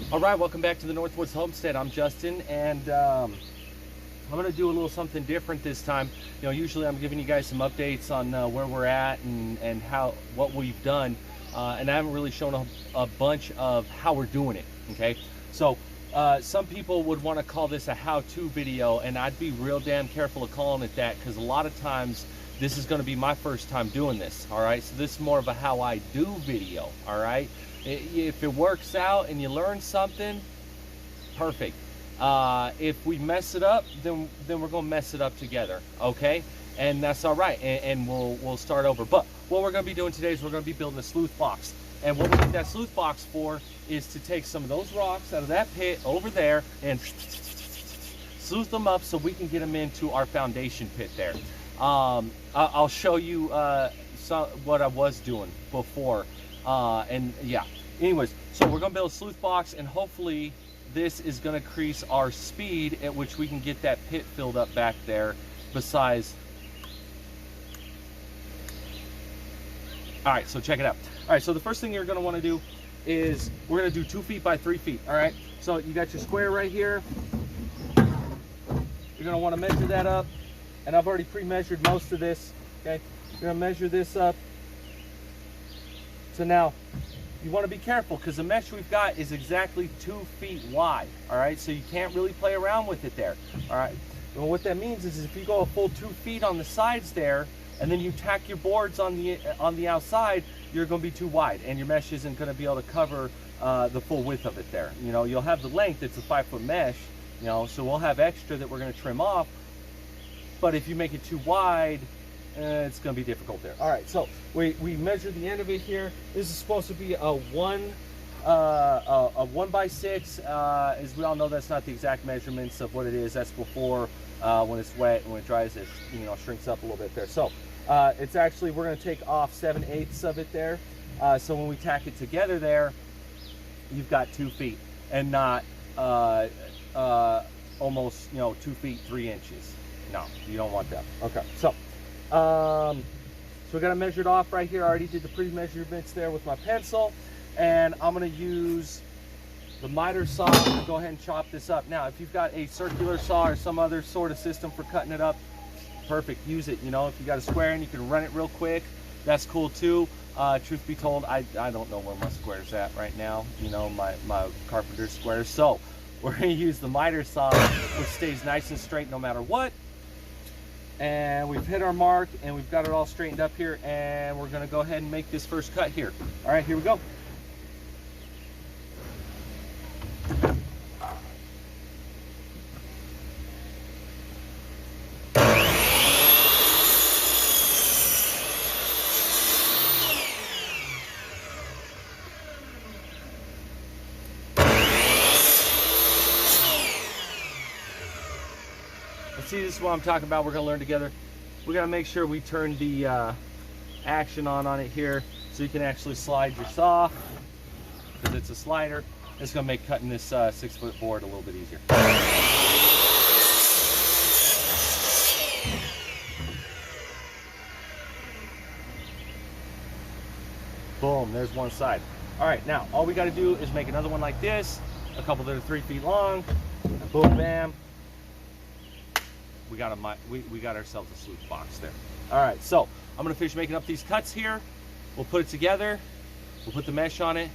All right, welcome back to the Northwoods Homestead. I'm Justin, and I'm going to do a little something different this time. You know, usually I'm giving you guys some updates on where we're at and what we've done, and I haven't really shown a bunch of how we're doing it. Okay, so some people would want to call this a how-to video, and I'd be real damn careful of calling it that, because a lot of times this is going to be my first time doing this. All right, so this is more of a how I do video. All right, if it works out and you learn something, perfect. If we mess it up, then we're gonna mess it up together, okay? And that's all right. And we'll start over. But what we're gonna be doing today is we're gonna be building a sleuth box. And what we need that sleuth box for is to take some of those rocks out of that pit over there and sleuth them up so we can get them into our foundation pit there. I'll show you what I was doing before. And yeah, anyways, so we're gonna build a sleuth box, and hopefully this is gonna increase our speed at which we can get that pit filled up back there. Besides, all right, so check it out. All right, so the first thing you're gonna wanna do is we're gonna do 2 feet by 3 feet. All right, so you got your square right here. You're gonna wanna measure that up, and I've already pre-measured most of this, okay? You're gonna measure this up. So now, you want to be careful because the mesh we've got is exactly 2 feet wide. All right, so you can't really play around with it there. All right, well, what that means is if you go a full 2 feet on the sides there, and then you tack your boards on the outside, you're going to be too wide, and your mesh isn't going to be able to cover the full width of it there. You know, you'll have the length. It's a 5-foot mesh. You know, so we'll have extra that we're going to trim off. But if you make it too wide, it's going to be difficult there. All right, so we measured the end of it here. This is supposed to be a 1 by 6. As we all know, that's not the exact measurements of what it is. That's before when it's wet, and when it dries, it shrinks up a little bit there. So it's actually, we're going to take off 7/8 of it there. So when we tack it together there, you've got 2 feet and not almost 2 feet 3 inches. No, you don't want that. Okay, so we got it measured off right here. I already did the pre-measurements there with my pencil, and I'm going to use the miter saw to go ahead and chop this up. Now, if you've got a circular saw or some other sort of system for cutting it up, perfect, use it. You know, if you got a square and you can run it real quick, that's cool too. Truth be told, I don't know where my square's at right now, my carpenter's square. So we're going to use the miter saw, which stays nice and straight no matter what. And we've hit our mark, and we've got it all straightened up here, and we're going to go ahead and make this first cut here. All right, here we go. See, this is what I'm talking about. We're going to learn together. We're going to make sure we turn the action on it here so you can actually slide your saw, because it's a slider. It's going to make cutting this 6-foot board a little bit easier. Boom, there's one side. All right, now all we got to do is make another one like this, a couple that are 3 feet long, and boom, bam. We got ourselves a sleuth box there. All right, so I'm gonna finish making up these cuts here. We'll put it together. We'll put the mesh on it.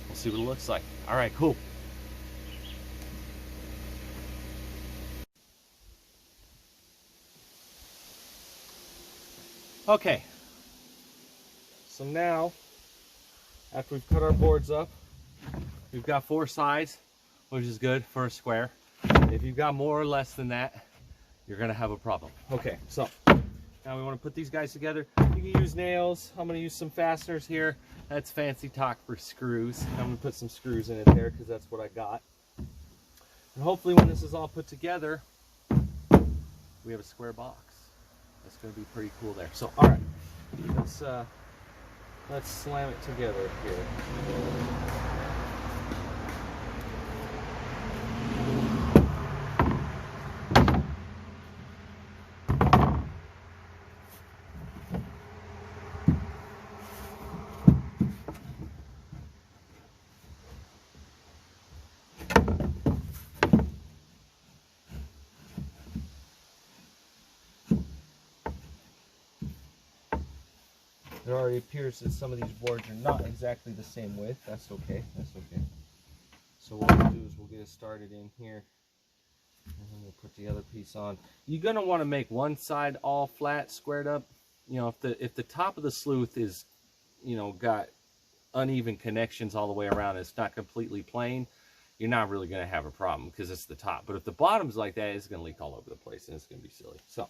We'll see what it looks like. All right, cool. Okay. So now, after we've cut our boards up, we've got 4 sides, which is good for a square. If you've got more or less than that, you're gonna have a problem. Okay, so now we want to put these guys together. You can use nails. I'm gonna use some fasteners here. That's fancy talk for screws. I'm gonna put some screws in it there because that's what I got. And hopefully when this is all put together, we have a square box. That's gonna be pretty cool there. So all right, let's slam it together here. It already appears that some of these boards are not exactly the same width. That's okay. That's okay. So what we'll do is we'll get it started in here, and then we'll put the other piece on. You're gonna want to make one side all flat, squared up. You know, if the top of the sleuth is, you know, got uneven connections all the way around, it's not completely plain, you're not really gonna have a problem because it's the top. But if the bottom's like that, it's gonna leak all over the place and it's gonna be silly. So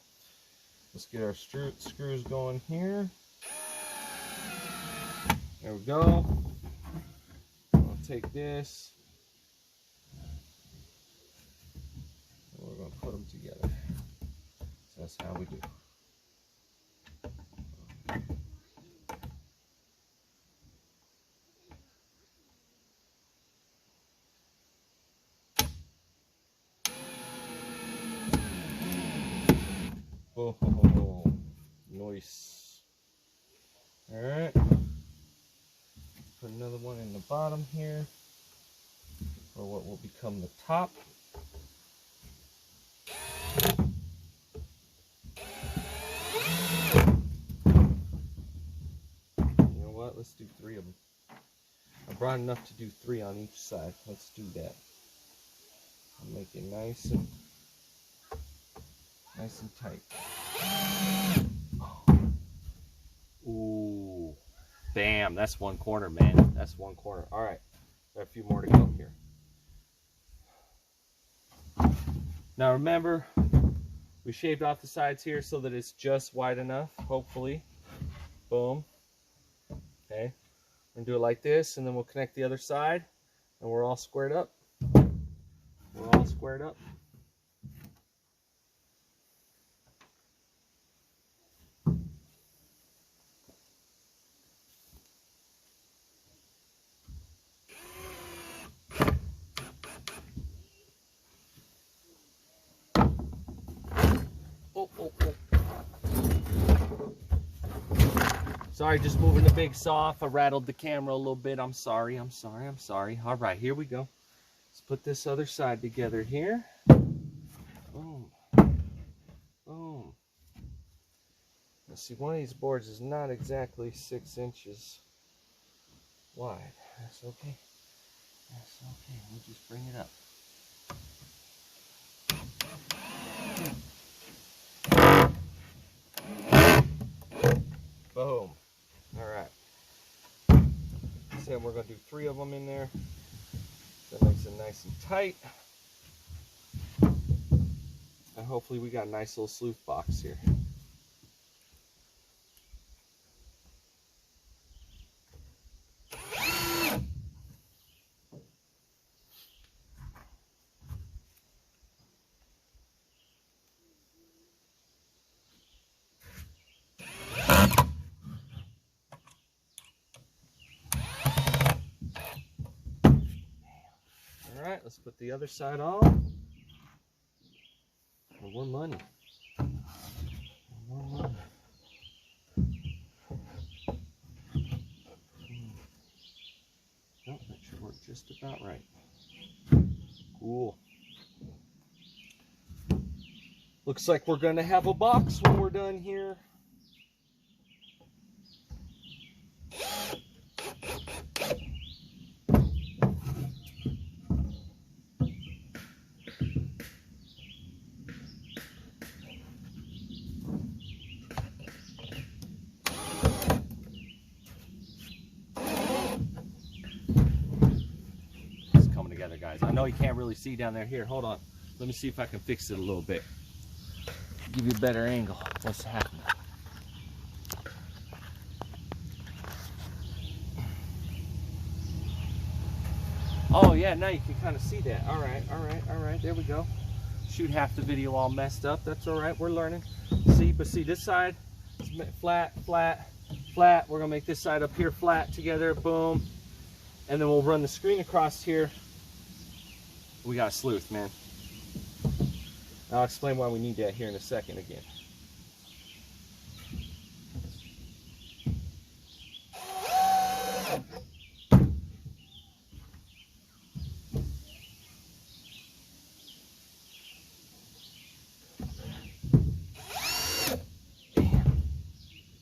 let's get our screws going here. There we go. I'll take this. And we're going to put them together. So that's how we do. Oh, nice. All right. Put another one in the bottom here for what will become the top. You know what? Let's do 3 of them. I brought enough to do 3 on each side. Let's do that. I'll make it nice and tight. Ooh. Bam, that's one corner, man. That's one corner. All right, got a few more to go here. Now remember, we shaved off the sides here so that it's just wide enough, hopefully. Boom. Okay, we're gonna do it like this, and then we'll connect the other side, and we're all squared up. We're all squared up. Sorry, just moving the big saw off. I rattled the camera a little bit. I'm sorry. All right, here we go. Let's put this other side together here. Boom. Boom. Let's see, one of these boards is not exactly 6 inches wide. That's okay. That's okay. We'll just bring it up. Boom. All right. So we're going to do 3 of them in there. That makes it nice and tight. And hopefully we got a nice little sleuth box here. Alright, let's put the other side on. More money. More money. Nope, that should work just about right. Cool. Looks like we're gonna have a box when we're done here. Guys, I know you can't really see down there. Here, hold on, let me see if I can fix it a little bit, give you a better angle. What's happening? Oh yeah, now you can kind of see that. All right, there we go. Shoot, half the video all messed up. That's all right, we're learning. See, but see, this side is flat. We're gonna make this side up here flat together. Boom. And then we'll run the screen across here. We got a sleuth, man. I'll explain why we need that here in a second again.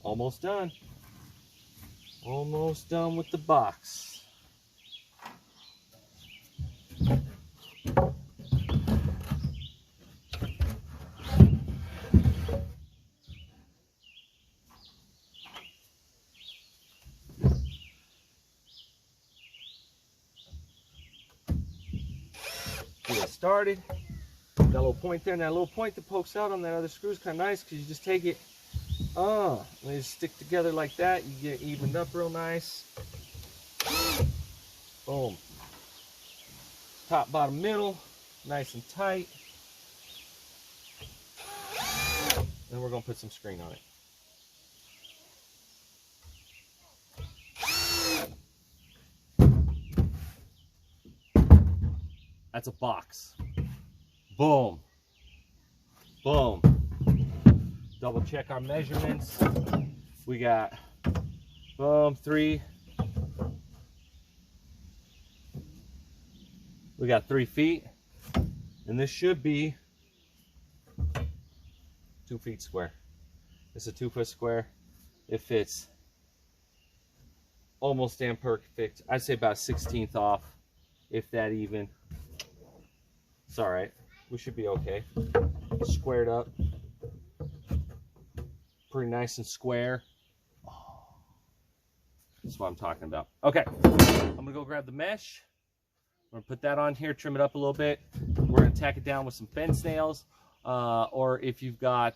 Almost done. Almost done with the box. Get it started. Got a little point there, and that little point that pokes out on that other screw is kind of nice because you just take it, and they just stick together like that. You get it evened up real nice. Boom. Top, bottom, middle, nice and tight. Then we're going to put some screen on it. That's a box. Boom. Boom. Double check our measurements. We got, boom, 3. We got 3 feet. And this should be 2 feet square. It's a 2 foot square. It fits almost damn perfect. I'd say about 1/16 off, if that even. It's all right. We should be okay. Squared up. Pretty nice and square. That's what I'm talking about. Okay, I'm gonna go grab the mesh. I'm gonna put that on here, trim it up a little bit. We're gonna tack it down with some fence nails, or if you've got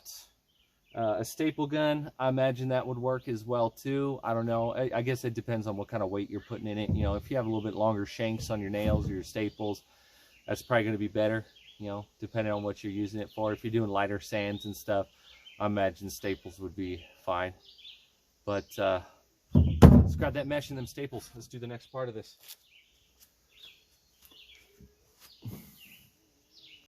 a staple gun, I imagine that would work as well too. I don't know. I guess it depends on what kind of weight you're putting in it. You know, if you have a little bit longer shanks on your nails or your staples, that's probably going to be better. You know, depending on what you're using it for. If you're doing lighter sands and stuff, I imagine staples would be fine. But let's grab that mesh and them staples. Let's do the next part of this.